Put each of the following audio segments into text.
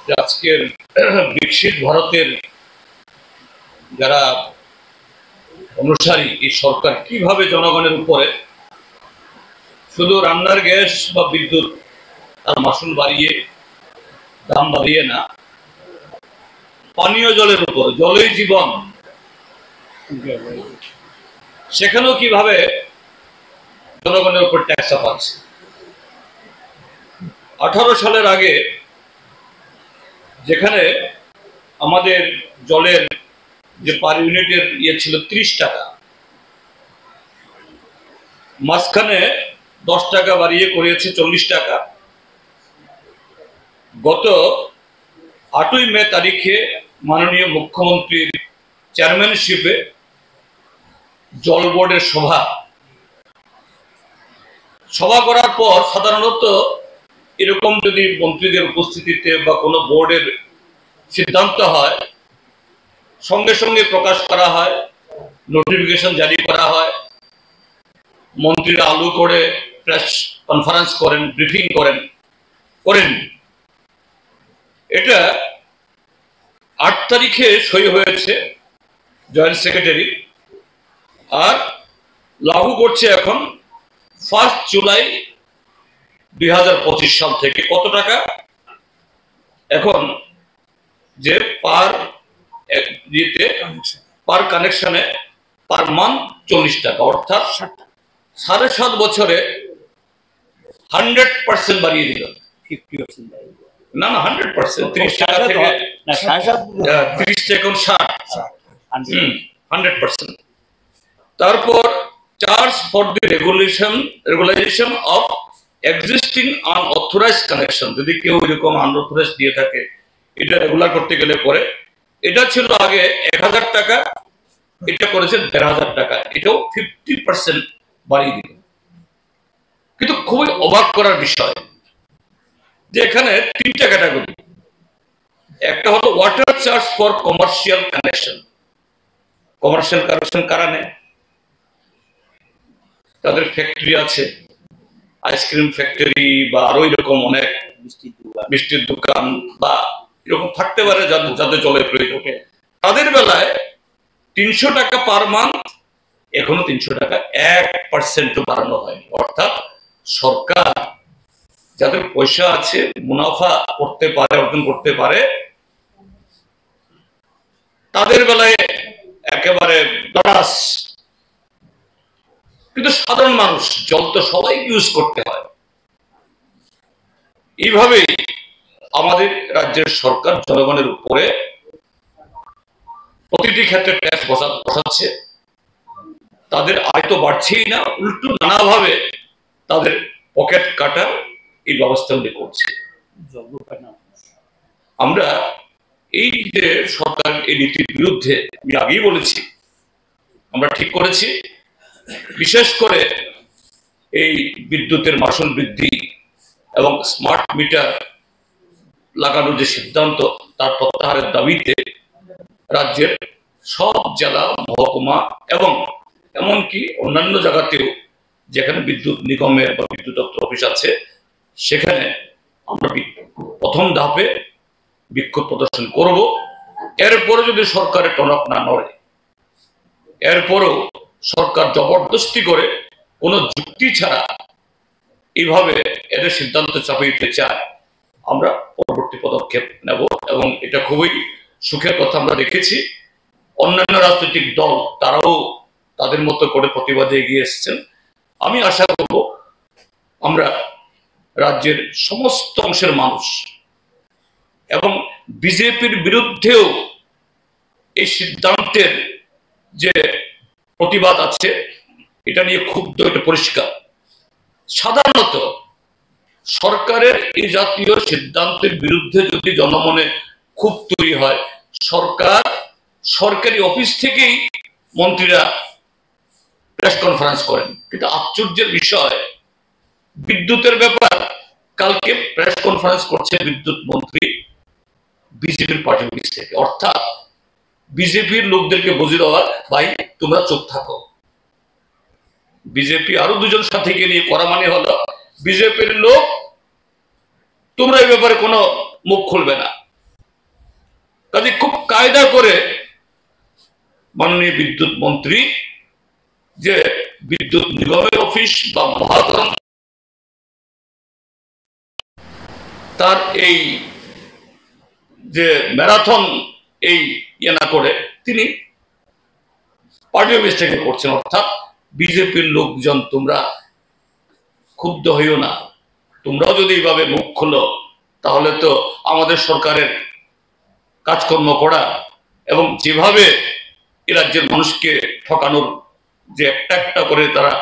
যে আজকের বিকশিত ভারতের যারা অনুসারী এই সরকার কিভাবে জনগণের উপরে শুধু রান্নার গ্যাস বা বিদ্যুৎ তার মাসুল বাড়িয়ে দাম বাড়িয়ে না, পানীয় জলের উপর, জলেই জীবন, সেখানেও কিভাবে জনগণের উপর ট্যাক্স চাপাচ্ছে। 18 সালের আগে যেখানে আমাদের জলের যে পার ইউনিটের ছিল 30 টাকা, মাঝখানে 10 টাকা বাড়িয়ে করিয়েছে 40 টাকা। গত 8ই মে তারিখে মাননীয় মুখ্যমন্ত্রীর চেয়ারম্যানশিপে জল বোর্ডের সভা করার পর সাধারণত এরকম যদি মন্ত্রীদের উপস্থিতিতে বা কোনো বোর্ডের সিদ্ধান্ত হয়, সঙ্গে সঙ্গে প্রকাশ করা হয়, নোটিফিকেশন জারি করা হয়, মন্ত্রীরা আলু করে প্রেস কনফারেন্স করেন, ব্রিফিং করেন। এটা 8 তারিখে সই হয়েছে জয়েন্ট সেক্রেটারি, আর লাগু করছে এখন 1 জুলাই 2025 সাল থেকে। কত টাকা এখন যে পার কানেকশনে পার মান্থ 40 টাকা, অর্থাৎ 7.5 বছরে 100% বাড়িয়ে দিল। 50% না 100%, 30 টাকা থেকে 30 থেকে 60, 100%। তারপর charge for the regularisation of existing unauthorised connection, যদি কেউ এরকম আনঅথরাইজড দিয়ে থাকে, এটা রেগুলার করতে গেলে পরে, এটা ছিল আগে 1000 টাকা, এটা করেছে 1500 টাকা, এটাও 50% বাড়িয়ে দিল। কিন্তু খুবই অবাক করার বিষয় যে এখানে 3টা ক্যাটাগরি। একটা হলো water charge for commercial connection. Commercial connection কারা নেয়? তাদের ফ্যাক্টরি আছে, আইসক্রিম ফ্যাক্টরি বা আরো এরকম অনেক মিষ্টির দোকান বা এরকম থাকতে পারে যাদের জলের প্রয়োজন। তাদের বেলায় 300 টাকা পার মান্থ, এখনো 300 টাকা, 1% বাড়ানো হয়নি। অর্থাৎ সরকার যাদের পয়সা আছে, মুনাফা করতে পারে, অর্জন করতে পারে, তাদের বেলায় একেবারে প্লাস। কিন্তু সাধারণ মানুষ, জল তো সবাই ইউজ করতে হয়। এইভাবেই আমাদের রাজ্যের সরকার জনগণের উপরে প্রতিটি ক্ষেত্রে ট্যাক্স বসাচ্ছে। তাদের আয় তো বাড়ছেই না, উল্টো নানাভাবে তাদের পকেট কাটার এই ব্যবস্থাগুলি করছে। আমরা এই যে সরকার এই নীতির বিরুদ্ধে, আমি আগেই বলেছি, আমরা ঠিক করেছি। বিশেষ করে এই বিদ্যুতের মাসুল বৃদ্ধি এবং স্মার্ট মিটার লাগানোর যে সিদ্ধান্ত, তার প্রত্যাহারের দাবিতে রাজ্যের সব জেলা, মহকুমা এবং এমনকি অন্যান্য জায়গাতেও যেখানে বিদ্যুৎ নিগমের বা বিদ্যুৎ দপ্তর অফিস আছে, সেখানে আমরা প্রথম ধাপে বিক্ষোভ প্রদর্শন করব। এরপরে যদি সরকারের টনক না নড়ে, এরপরেও সরকার জবরদস্তি করে কোনো যুক্তি ছাড়া এইভাবে এদের সিদ্ধান্ত চাপিয়ে দিতে চায়, আমরা পরবর্তী পদক্ষেপ নেব। এবং এটা খুবই সুখের কথা, আমরা দেখেছি অন্যান্য রাজনৈতিক দল তারাও তাদের মতো করে প্রতিবাদে এগিয়ে এসেছেন। আমি আশা করব আমরা রাজ্যের সমস্ত অংশের মানুষ এবং বিজেপির বিরুদ্ধেও এই সিদ্ধান্তের যে প্রতিবাদ আছে, এটা নিয়ে ক্ষুব্ধ, এটা পরিষ্কার। সাধারণত সরকারের এই জাতীয় সিদ্ধান্তের বিরুদ্ধে যদি জনমনে ক্ষোভ তৈরি হয়, সরকারি অফিস থেকেই মন্ত্রীরা প্রেস কনফারেন্স করেন। কিন্তু আশ্চর্যের বিষয়, বিদ্যুতের ব্যাপার কালকে প্রেস কনফারেন্স করছে বিদ্যুৎ মন্ত্রী বিজেপির পার্টি অফিস থেকে। অর্থাৎ বিজেপির লোকদেরকে বুঝিয়ে দেওয়া, ভাই তোমরা চুপ থাকো। বিজেপি আরো 2জন সাথীকে নিয়ে করা মানে হলো, বিজেপির লোক তোমরা এই ব্যাপারে কোনো মুখ খুলবে না। কাজে খুব কায়দা করে মাননীয় বিদ্যুৎ মন্ত্রী যে বিদ্যুৎ নিগমের অফিস বা মহাজন তার এই যে ম্যারাথন এই ইয়ে না করে তিনি পার্টি অফিস থেকে করছেন। অর্থাৎ বিজেপির লোকজন তোমরা ক্ষুব্ধ হইও না, তোমরাও যদি এইভাবে মুখ খোলো তাহলে তো আমাদের সরকারের কাজকর্ম করা এবং যেভাবে এ রাজ্যের মানুষকে ঠকানোর যে একটা একটা করে তারা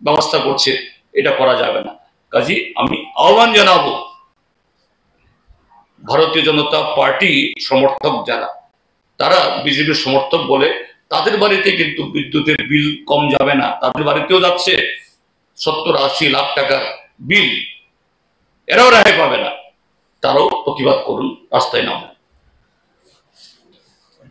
ব্যবস্থা করছে এটা করা যাবে না। কাজী আমি আহ্বান জানাবো ভারতীয় জনতা পার্টি সমর্থক যারা, তারা বিজেপির সমর্থক বলে তাদের বাড়িতে কিন্তু বিদ্যুতের বিল কম যাবে না, তাদের বাড়িতেও যাচ্ছে 70-80 লাখ টাকার বিল, এরাও রেহাই পাবে না। তারাও প্রতিবাদ করুন, রাস্তায় নামুন।